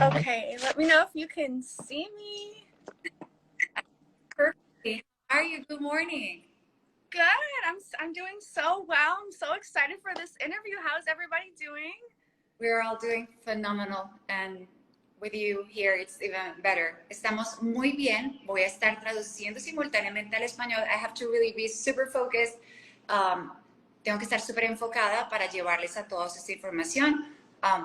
Okay, let me know if you can see me. Perfectly. How are you? Good morning. Good. I'm doing so well. I'm so excited for this interview. How's everybody doing? We're all doing phenomenal, and with you here, it's even better. Estamos muy bien. Voy a estar traduciendo simultáneamente al español. I have to really be super focused. Tengo que estar súper enfocada para llevarles a todos esta información.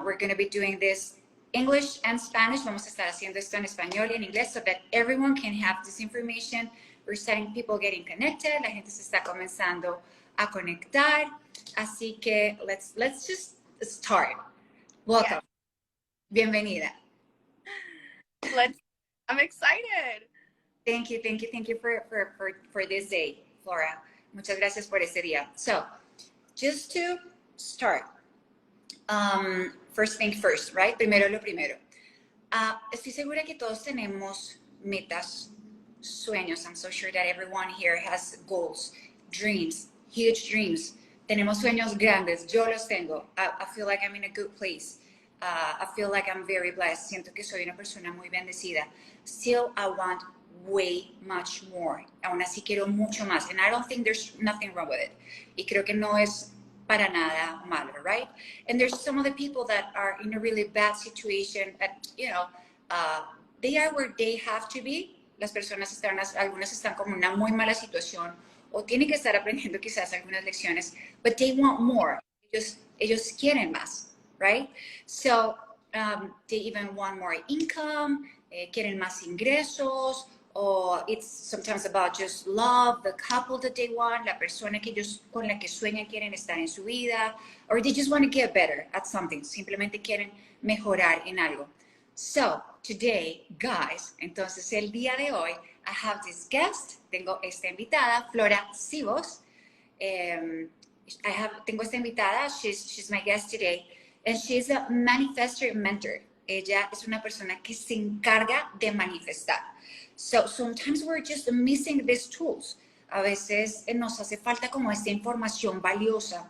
We're going to be doing this English and Spanish. Vamos a estar haciendo esto en español y en inglés so that everyone can have this information. We're starting people getting connected. La gente se está comenzando a conectar. Así que let's just start. Welcome. Yeah. Bienvenida. I'm excited. Thank you for this day, Flora. Muchas gracias por este día. So, just to start, first thing first, right? Primero lo primero. Estoy segura que todos tenemos metas, sueños. I'm so sure that everyone here has goals, dreams, huge dreams. Tenemos sueños grandes. Yo los tengo. I feel like I'm in a good place. I feel like I'm very blessed. Siento que soy una persona muy bendecida. Still, I want way much more. Aún así quiero mucho más. And I don't think there's nothing wrong with it. Y creo que no es para nada malo, right? And there's some of the people that are in a really bad situation that, you know, they are where they have to be. Las personas están, algunas están como en una muy mala situación o tienen que estar aprendiendo quizás algunas lecciones, but they want more. Ellos quieren más, right? So they even want more income, quieren más ingresos, or it's sometimes about just love, the couple that they want, la persona que ellos con la que sueñan quieren estar en su vida, or they just want to get better at something, simplemente quieren mejorar en algo. So, today, guys, entonces el día de hoy, I have this guest, tengo esta invitada, Flora szivos. Tengo esta invitada, she's my guest today, and she's a manifestor mentor. Ella es una persona que se encarga de manifestar. So sometimes we're just missing these tools. A veces nos hace falta como esta información valiosa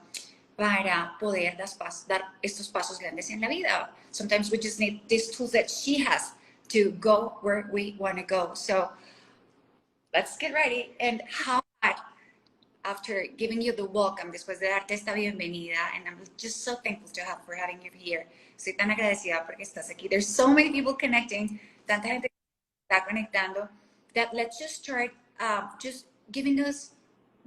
para poder dar estos pasos grandes en la vida. Sometimes we just need these tools that she has to go where we want to go. So let's get ready. And how about, after giving you the welcome, después de darte esta bienvenida, and I'm just so thankful for having you here. Estoy tan agradecida porque estás aquí. There's so many people connecting, tanta gente que está conectando, that let's just start just giving us,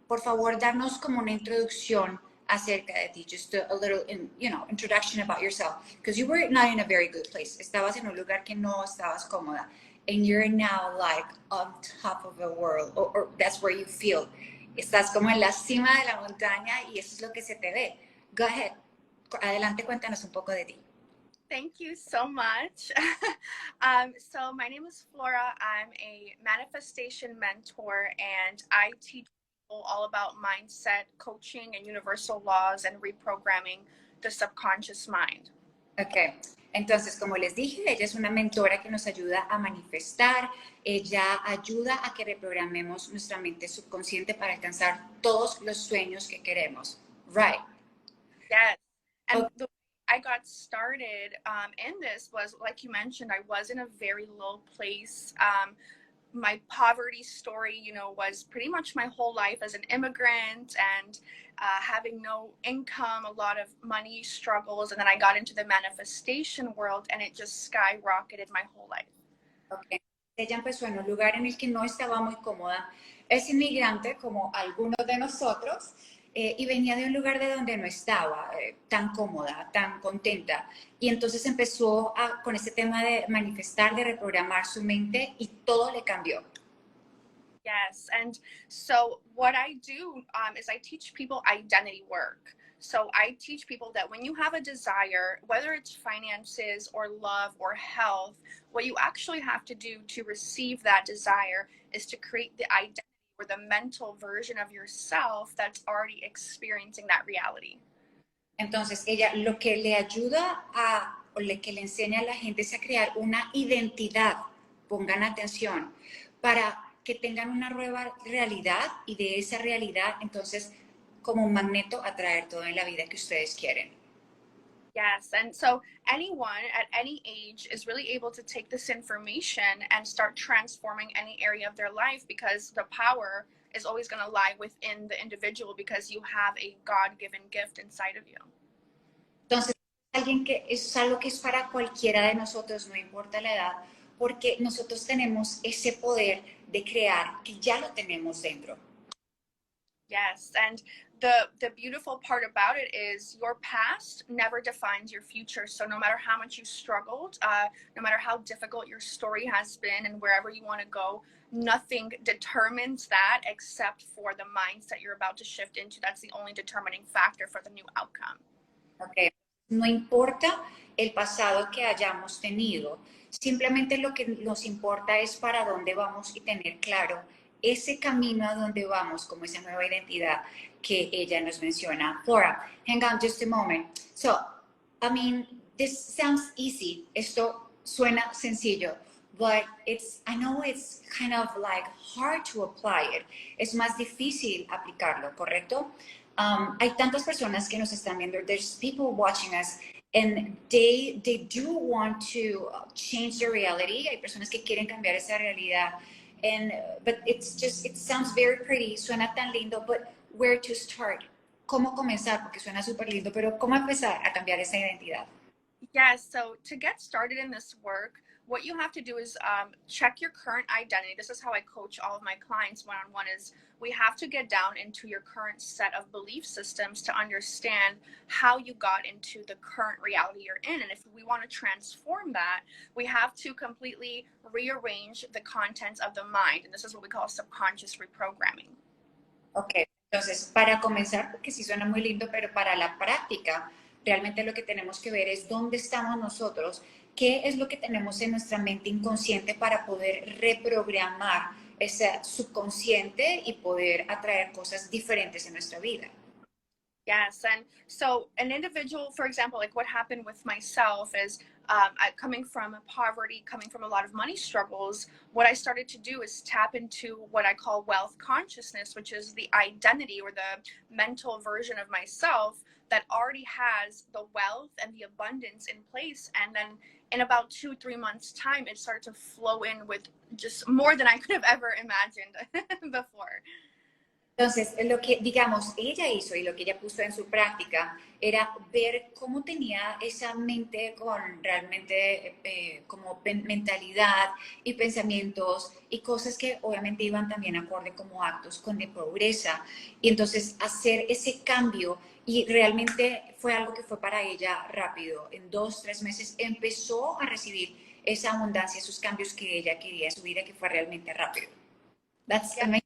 por favor, darnos como una introducción acerca de ti, just a little, introduction about yourself, because you were not in a very good place. Estabas en un lugar que no estabas cómoda, and you're now like on top of the world, or that's where you feel. Estás como en la cima de la montaña y eso es lo que se te ve. Go ahead. Adelante, cuéntanos un poco de ti. Thank you so much. So my name is Flora. I'm a manifestation mentor, and I teach people all about mindset, coaching, and universal laws, and reprogramming the subconscious mind. Okay. Entonces, como les dije, ella es una mentora que nos ayuda a manifestar. Ella ayuda a que reprogramemos nuestra mente subconsciente para alcanzar todos los sueños que queremos. Right. Yes. And okay. The way I got started in this was, like you mentioned, I was in a very low place. My poverty story, was pretty much my whole life as an immigrant and having no income, a lot of money struggles. And then I got into the manifestation world and it just skyrocketed my whole life. Okay. Ella empezó en un lugar en el que no estaba muy cómoda. Es inmigrante como algunos de nosotros y venía de un lugar de donde no estaba tan cómoda, tan contenta. Y entonces empezó con este tema de manifestar, de reprogramar su mente y todo le cambió. Yes, and so what I do is I teach people identity work. So I teach people that when you have a desire, whether it's finances or love or health, what you actually have to do to receive that desire is to create the identity or the mental version of yourself that's already experiencing that reality. Entonces, ella lo que le ayuda o lo que le enseña a la gente es a crear una identidad, pongan atención, para que tengan una nueva realidad y de esa realidad, entonces, como un magneto, atraer todo en la vida que ustedes quieren. Yes, and so anyone at any age is really able to take this information and start transforming any area of their life because the power is always going to lie within the individual because you have a God-given gift inside of you. Entonces, alguien que es algo que es para cualquiera de nosotros, no importa la edad, porque nosotros tenemos ese poder de crear que ya lo tenemos dentro. Yes, and the beautiful part about it is your past never defines your future. So no matter how much you struggled, no matter how difficult your story has been, and wherever you want to go, nothing determines that except for the mindset you're about to shift into. That's the only determining factor for the new outcome. Okay. No importa el pasado que hayamos tenido, simplemente lo que nos importa es para dónde vamos y tener claro ese camino a donde vamos como esa nueva identidad que ella nos menciona. Flora, hang on just a moment. So, I mean, this sounds easy. Esto suena sencillo, but I know it's kind of like hard to apply it. Es más difícil aplicarlo, ¿correcto? Hay tantas personas que nos están viendo. There's people watching us and they do want to change their reality. Hay personas que quieren cambiar esa realidad. But it sounds very pretty, suena tan lindo, but where to start? ¿Cómo comenzar? Porque suena súper lindo, pero ¿cómo empezar a cambiar esa identidad? Yes, so to get started in this work, what you have to do is check your current identity. This is how I coach all of my clients one-on-one is we have to get down into your current set of belief systems to understand how you got into the current reality you're in. And if we want to transform that, we have to completely rearrange the contents of the mind. And this is what we call subconscious reprogramming. Ok, entonces para comenzar, porque sí suena muy lindo, pero para la práctica, realmente lo que tenemos que ver es dónde estamos nosotros, qué es lo que tenemos en nuestra mente inconsciente para poder reprogramar ese subconsciente y poder atraer cosas diferentes en nuestra vida. Yes, and so an individual, for example, like what happened with myself is coming from poverty, coming from a lot of money struggles, what I started to do is tap into what I call wealth consciousness, which is the identity or the mental version of myself that already has the wealth and the abundance in place. And then in about 2-3 months' time, it started to flow in with just more than I could have ever imagined before. Entonces, lo que, digamos, ella hizo y lo que ella puso en su práctica era ver cómo tenía esa mente con realmente como mentalidad y pensamientos y cosas que obviamente iban también acorde como actos con de pobreza. Y entonces hacer ese cambio y realmente fue algo que fue para ella rápido. En 2-3 meses empezó a recibir esa abundancia, esos cambios que ella quería en su vida, que fue realmente rápido. That's amazing.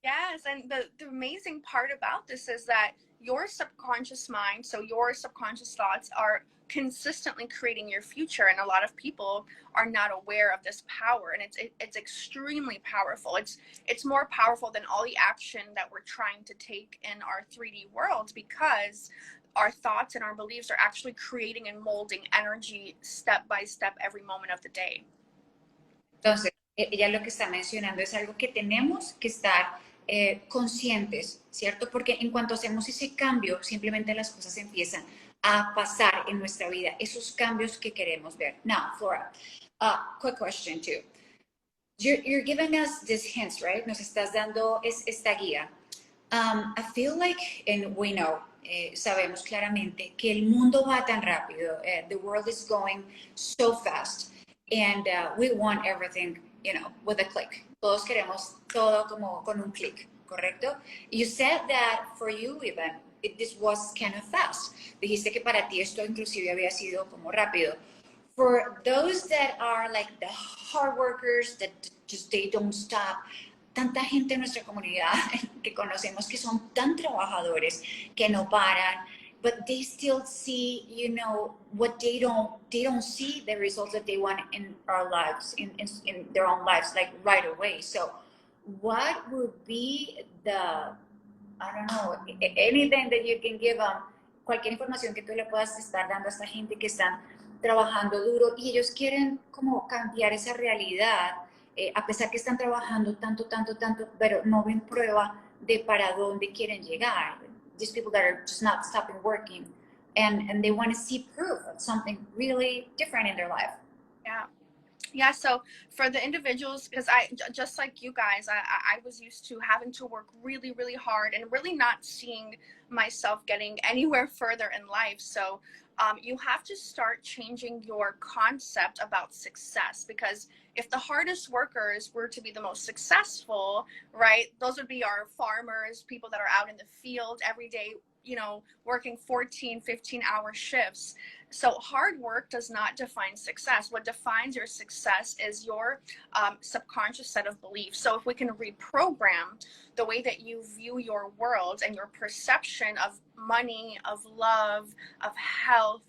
Yes, and the amazing part about this is that your subconscious mind, so your subconscious thoughts are consistently creating your future, and a lot of people are not aware of this power, and it's extremely powerful. It's more powerful than all the action that we're trying to take in our 3D world because our thoughts and our beliefs are actually creating and molding energy step by step every moment of the day. Entonces, ella lo que está mencionando es algo que tenemos que estar conscientes, ¿cierto? Porque en cuanto hacemos ese cambio, simplemente las cosas empiezan a pasar en nuestra vida, esos cambios que queremos ver. Now, Flora, quick question too. You're giving us these hints, right? Nos estás dando esta guía. I feel like, and we know, sabemos claramente que el mundo va tan rápido. The world is going so fast. And we want everything, you know, with a click. Todos queremos todo como con un clic, ¿correcto? You said that for you even, this was kind of fast. Dijiste que para ti esto inclusive había sido como rápido. For those that are like the hard workers, that just they don't stop, tanta gente en nuestra comunidad que conocemos que son tan trabajadores, que no paran, but they still see, you know, what they don't see the results that they want in our lives, in their own lives, like right away. So what would be the, I don't know, anything that you can give them, cualquier información que tú le puedas estar dando a esta gente que están trabajando duro y ellos quieren como cambiar esa realidad, a pesar que están trabajando tanto, pero no ven prueba de para dónde quieren llegar. These people that are just not stopping working and they want to see proof of something really different in their life. Yeah. Yeah, so for the individuals, because I, just like you guys, I was used to having to work really, really hard and really not seeing myself getting anywhere further in life. So you have to start changing your concept about success, because if the hardest workers were to be the most successful, right, those would be our farmers, people that are out in the field every day, you know, working 14, 15-hour shifts. So hard work does not define success. What defines your success is your subconscious set of beliefs. So if we can reprogram the way that you view your world and your perception of money, of love, of health,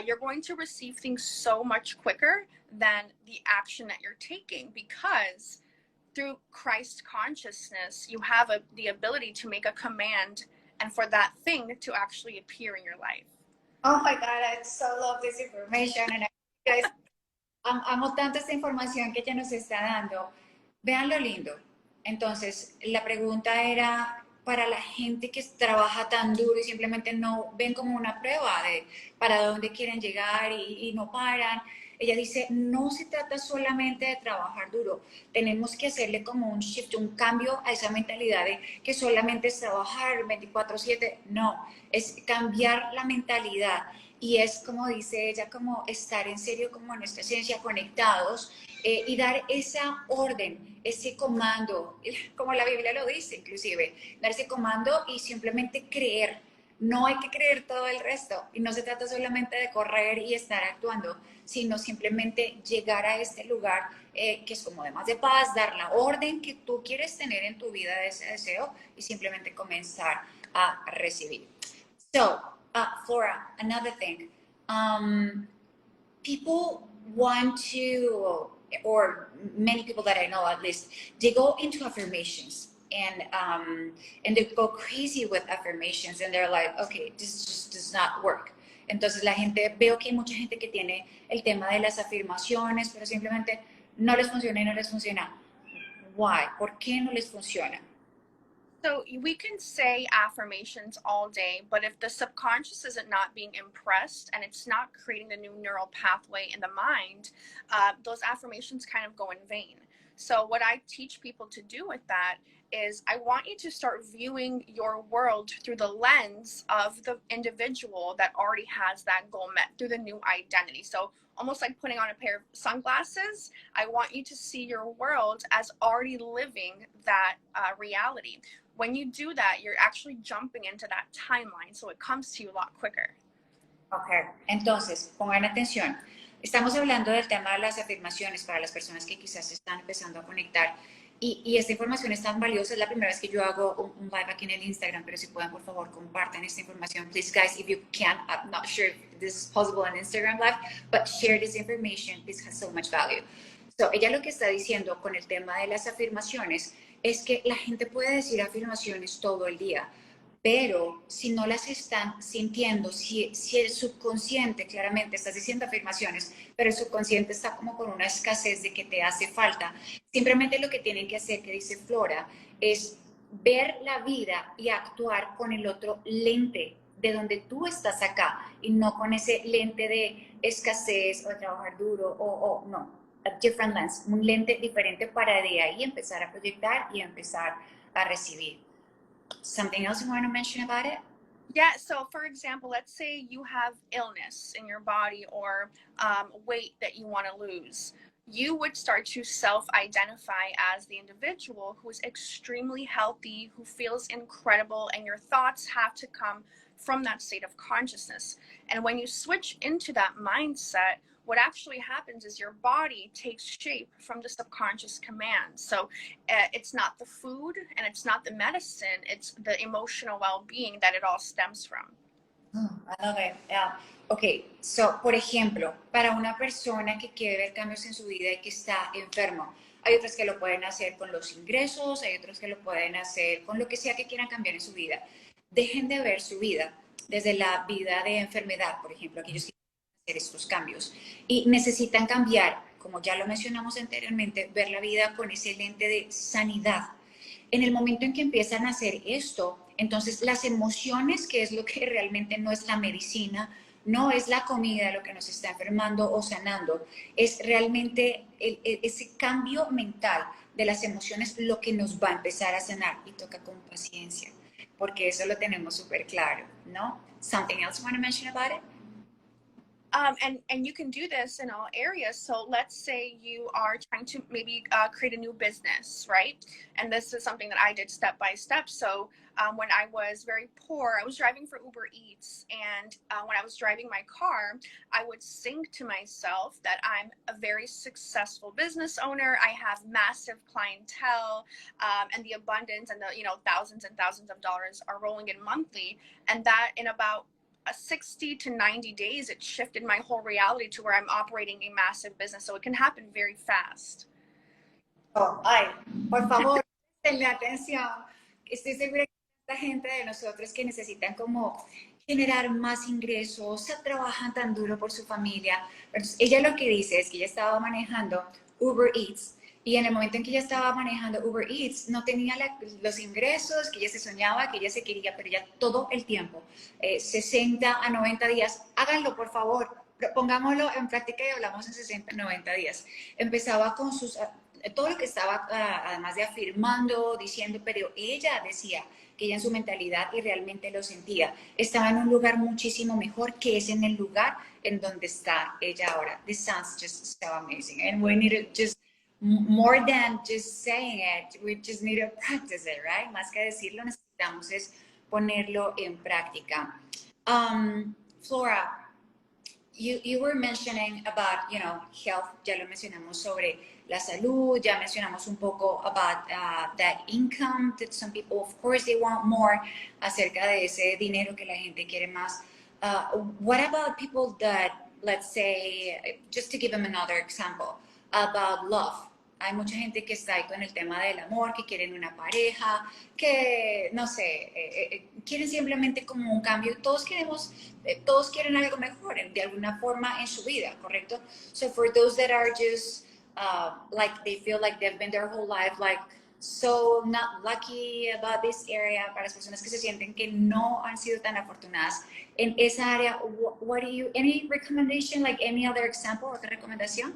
you're going to receive things so much quicker than the action that you're taking, because through Christ consciousness, you have the ability to make a command and for that thing to actually appear in your life. Oh my God, I so love this information. And guys, amo tanto esta información que ella nos está dando. Vean lo lindo. Entonces, la pregunta era para la gente que trabaja tan duro y simplemente no ven como una prueba de para dónde quieren llegar y no paran. Ella dice, no se trata solamente de trabajar duro, tenemos que hacerle como un shift, un cambio a esa mentalidad de que solamente es trabajar 24/7, no, es cambiar la mentalidad y es como dice ella, como estar en serio como en nuestra esencia conectados y dar esa orden, ese comando, como la Biblia lo dice inclusive, dar ese comando y simplemente creer. No hay que creer todo el resto y no se trata solamente de correr y estar actuando, sino simplemente llegar a este lugar que es como de más de paz, dar la orden que tú quieres tener en tu vida de ese deseo y simplemente comenzar a recibir. So, Flora, another thing, people want to, or many people that I know at least, they go into affirmations. And they go crazy with affirmations and they're like, okay, this just does not work. Entonces la gente, veo que hay mucha gente que tiene el tema de las afirmaciones, pero simplemente no les funciona y no les funciona. Why? ¿Por qué no les funciona? So we can say affirmations all day, but if the subconscious isn't not being impressed and it's not creating the new neural pathway in the mind, those affirmations kind of go in vain. So what I teach people to do with that is I want you to start viewing your world through the lens of the individual that already has that goal met through the new identity. So almost like putting on a pair of sunglasses, I want you to see your world as already living that reality. When you do that, you're actually jumping into that timeline, so it comes to you a lot quicker. Ok, entonces, pongan atención. Estamos hablando del tema de las afirmaciones para las personas que quizás están empezando a conectar. Y esta información es tan valiosa, es la primera vez que yo hago un live aquí en el Instagram, pero si pueden, por favor, compartan esta información. Please, guys, if you can, I'm not sure if this is possible on Instagram Live, but share this information. This has so much value. So, ella lo que está diciendo con el tema de las afirmaciones es que la gente puede decir afirmaciones todo el día, pero si no las están sintiendo, si el subconsciente, claramente estás diciendo afirmaciones, pero el subconsciente está como con una escasez de que te hace falta, simplemente lo que tienen que hacer, que dice Flora, es ver la vida y actuar con el otro lente de donde tú estás acá y no con ese lente de escasez o de trabajar duro o no, a different lens, un lente diferente para de ahí empezar a proyectar y empezar a recibir. Something else you want to mention about it? Yeah, so for example, let's say you have illness in your body or weight that you want to lose. You would start to self-identify as the individual who is extremely healthy, who feels incredible, and your thoughts have to come from that state of consciousness. And when you switch into that mindset, what actually happens is your body takes shape from the subconscious command. So it's not the food and it's not the medicine, it's the emotional well-being that it all stems from. Oh, I love it. Yeah. Ok, so, por ejemplo, para una persona que quiere ver cambios en su vida y que está enfermo, hay otros que lo pueden hacer con los ingresos, hay otros que lo pueden hacer con lo que sea que quieran cambiar en su vida. Dejen de ver su vida desde la vida de enfermedad, por ejemplo, aquellos que hacer estos cambios y necesitan cambiar, como ya lo mencionamos anteriormente, ver la vida con ese lente de sanidad. En el momento en que empiezan a hacer esto, Entonces, las emociones, que es lo que realmente no es la medicina, no es la comida lo que nos está enfermando o sanando, es realmente ese cambio mental de las emociones lo que nos va a empezar a sanar, y toca con paciencia, porque eso lo tenemos súper claro, ¿no? Something else you want to mention about it? And you can do this in all areas. So let's say you are trying to maybe create a new business, right? And this is something that I did step by step. So when I was very poor, I was driving for Uber Eats, and when I was driving my car, I would think to myself that I'm a very successful business owner. I have massive clientele, and the abundance and the thousands and thousands of dollars are rolling in monthly, and that in about 60 to 90 days, it shifted my whole reality to where I'm operating a massive business. So it can happen very fast. Oh, ay, por favor, denle atención. Estoy segura que esta gente de nosotros que necesitan como generar más ingresos, se trabajan tan duro por su familia. Entonces, ella lo que dice es que ella estaba manejando Uber Eats, y en el momento en que ella estaba manejando Uber Eats no tenía los ingresos que ella se soñaba, que ella se quería, pero ya todo el tiempo, 60 a 90 días, háganlo por favor, pongámoslo en práctica y hablamos en 60 a 90 días. Empezaba con todo lo que estaba, además de afirmando, diciendo, pero ella decía que ella en su mentalidad, y realmente lo sentía, estaba en un lugar muchísimo mejor, que es en el lugar en donde está ella ahora. This sounds just so amazing, and we need to just, more than just saying it, we just need to practice it, right? Más que decirlo, necesitamos es ponerlo en práctica. Flora, you were mentioning about, health, ya lo mencionamos sobre la salud, ya mencionamos un poco about that income, that some people, of course, they want more, acerca de ese dinero que la gente quiere más. What about people that, let's say, just to give them another example, about love? Hay mucha gente que está ahí con el tema del amor, que quieren una pareja, que, no sé, quieren simplemente como un cambio. Todos quieren algo mejor, de alguna forma en su vida, ¿correcto? So for those that are just, like, they feel like they've been their whole life, like, so not lucky about this area, para las personas que se sienten que no han sido tan afortunadas en esa área, what do you, any recommendation, like any other example, otra recomendación?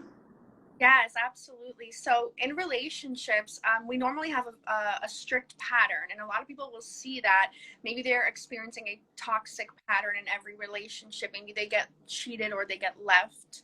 Yes, absolutely. So in relationships, we normally have a strict pattern, and a lot of people will see that maybe they're experiencing a toxic pattern in every relationship. Maybe they get cheated or they get left.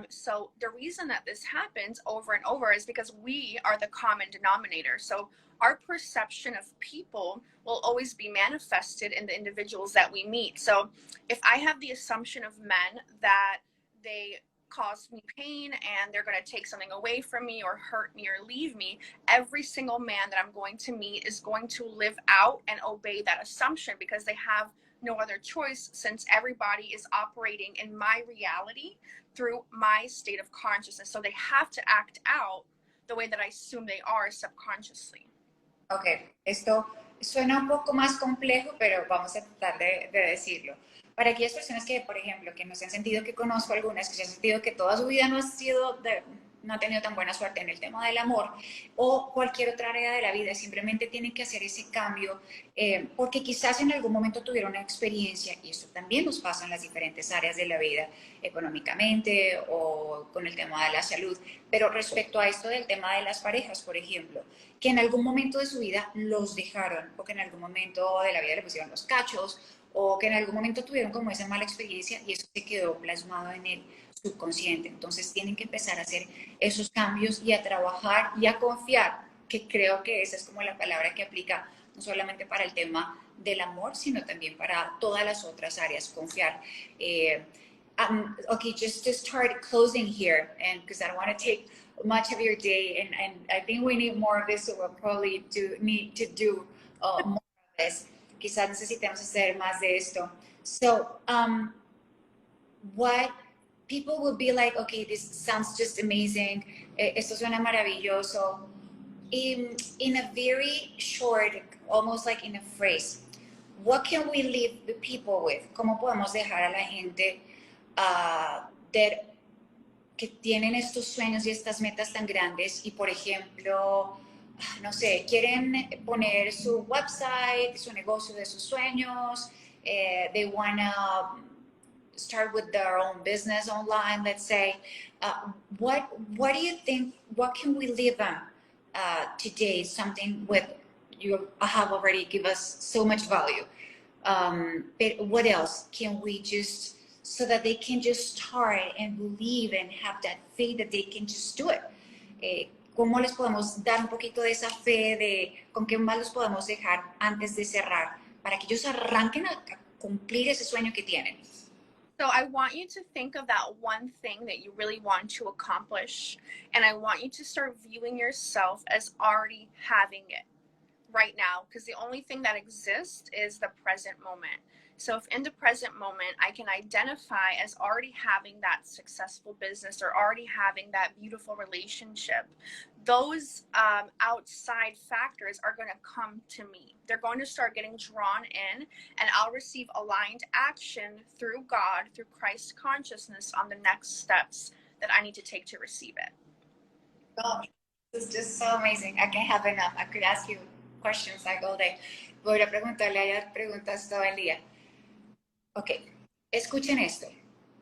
So the reason that this happens over and over is because we are the common denominator. So our perception of people will always be manifested in the individuals that we meet. So if I have the assumption of men that they cause me pain and they're going to take something away from me or hurt me or leave me, every single man that I'm going to meet is going to live out and obey that assumption, because they have no other choice, since everybody is operating in my reality through my state of consciousness. So they have to act out the way that I assume they are subconsciously. Ok, esto suena un poco más complejo, pero vamos a tratar de decirlo. Para aquellas personas que, por ejemplo, que no se han sentido, que conozco algunas, que se han sentido que toda su vida no ha tenido tan buena suerte en el tema del amor, o cualquier otra área de la vida, simplemente tienen que hacer ese cambio, porque quizás en algún momento tuvieron una experiencia, y eso también nos pasa en las diferentes áreas de la vida, económicamente o con el tema de la salud. Pero respecto a esto del tema de las parejas, por ejemplo, que en algún momento de su vida los dejaron, o que en algún momento de la vida le pusieron los cachos, o que en algún momento tuvieron como esa mala experiencia, y eso se quedó plasmado en el subconsciente. Entonces tienen que empezar a hacer esos cambios y a trabajar y a confiar, que creo que esa es como la palabra que aplica no solamente para el tema del amor, sino también para todas las otras áreas, confiar. Okay, just to start closing here, and because I don't want to take much of your day, and I think we need more of this, so we'll probably need to do more of this. Quizás necesitemos hacer más de esto. So, what people will be like, okay, this sounds just amazing. Esto suena maravilloso. In a very short, almost like in a phrase, what can we leave the people with? ¿Cómo podemos dejar a la gente que tienen estos sueños y estas metas tan grandes, y, por ejemplo, no sé, quieren poner su website, su negocio de sus sueños, they want to start with their own business online, let's say. What do you think, what can we leave them today, something with you have already give us so much value, but what else can we just, so that they can just start and believe and have that faith that they can just do it? ¿Cómo les podemos dar un poquito de esa fe, de con qué más los podemos dejar antes de cerrar, para que ellos arranquen a cumplir ese sueño que tienen? So I want you to think of that one thing that you really want to accomplish, and I want you to start viewing yourself as already having it right now, because the only thing that exists is the present moment. So if in the present moment I can identify as already having that successful business or already having that beautiful relationship, those outside factors are going to come to me. They're going to start getting drawn in, and I'll receive aligned action through God, through Christ consciousness on the next steps that I need to take to receive it. Oh, this is just so amazing. I can't have enough. I could ask you questions like all day. Voy a preguntarle a ella preguntas todo el día. Ok, escuchen esto.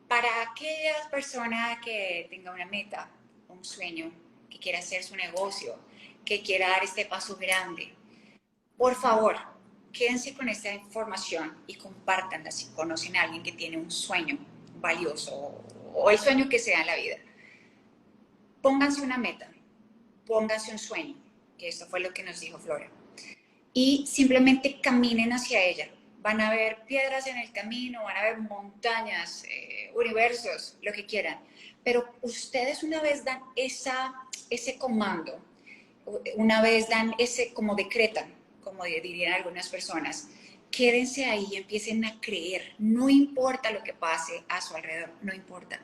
Para aquellas personas que tengan una meta, un sueño, que quiera hacer su negocio, que quiera dar este paso grande, por favor, quédense con esta información y compártanla si conocen a alguien que tiene un sueño valioso o el sueño que sea en la vida. Pónganse una meta, pónganse un sueño, que esto fue lo que nos dijo Flora, y simplemente caminen hacia ella. Van a ver piedras en el camino, van a ver montañas, universos, lo que quieran. Pero ustedes una vez dan ese comando, una vez dan ese, como decretan, como dirían algunas personas, quédense ahí y empiecen a creer. No importa lo que pase a su alrededor, no importa.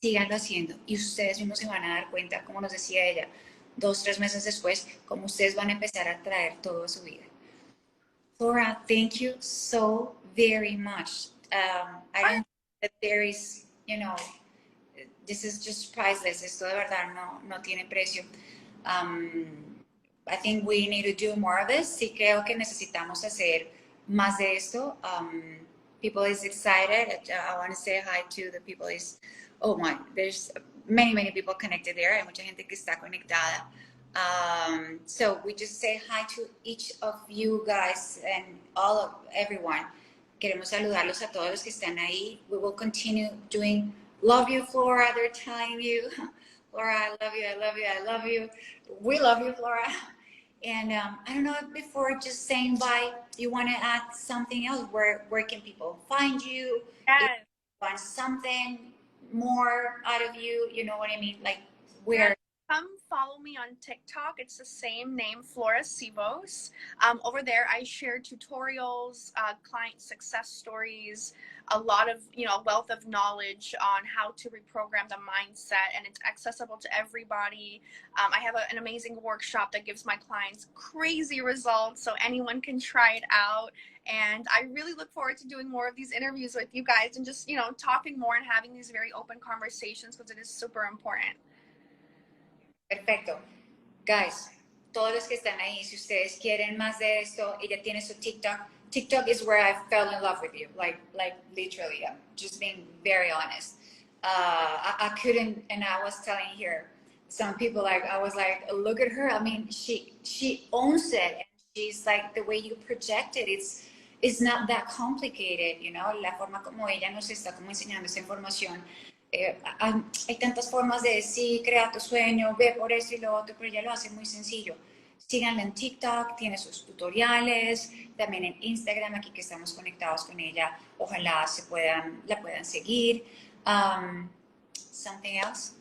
Síganlo haciendo y ustedes mismos se van a dar cuenta, como nos decía ella, 2, 3 meses después, cómo ustedes van a empezar a traer todo a su vida. Flora, thank you so very much. I don't think that there is, you know, this is just priceless. Esto de verdad no tiene precio. I think we need to do more of this. Sí creo que necesitamos hacer más de esto. People is excited. I want to say hi to the people is, oh my, there's many people connected there. Hay mucha gente que está conectada. So we just say hi to each of you guys and everyone. Queremos saludarlos a todos los que están ahí. We will continue doing love you, Flora. They're telling you, Flora, I love you, I love you, I love you. We love you, Flora. And I don't know, before just saying bye, you want to add something else? Where can people find you? Yes. If you want something more out of you, you know what I mean? Like where? Come follow me on TikTok. It's the same name, Flora Szivos. Over there, I share tutorials, client success stories, a lot of, a wealth of knowledge on how to reprogram the mindset, and it's accessible to everybody. I have an amazing workshop that gives my clients crazy results, so anyone can try it out. And I really look forward to doing more of these interviews with you guys and just, talking more and having these very open conversations, because it is super important. Perfecto. Guys, todos los que están ahí, si ustedes quieren más de esto, ella tiene su TikTok. TikTok is where I fell in love with you. Like literally, I'm just being very honest. I couldn't, and I was telling her, some people I was like, look at her. I mean, she owns it. And she's like, the way you project it, it's not that complicated, la forma como ella nos está como enseñando esa información. Hay tantas formas de decir, crea tu sueño, ve por eso y lo otro, pero ella lo hace muy sencillo. Síganla en TikTok, tiene sus tutoriales, también en Instagram, aquí que estamos conectados con ella, ojalá la puedan seguir. Something else?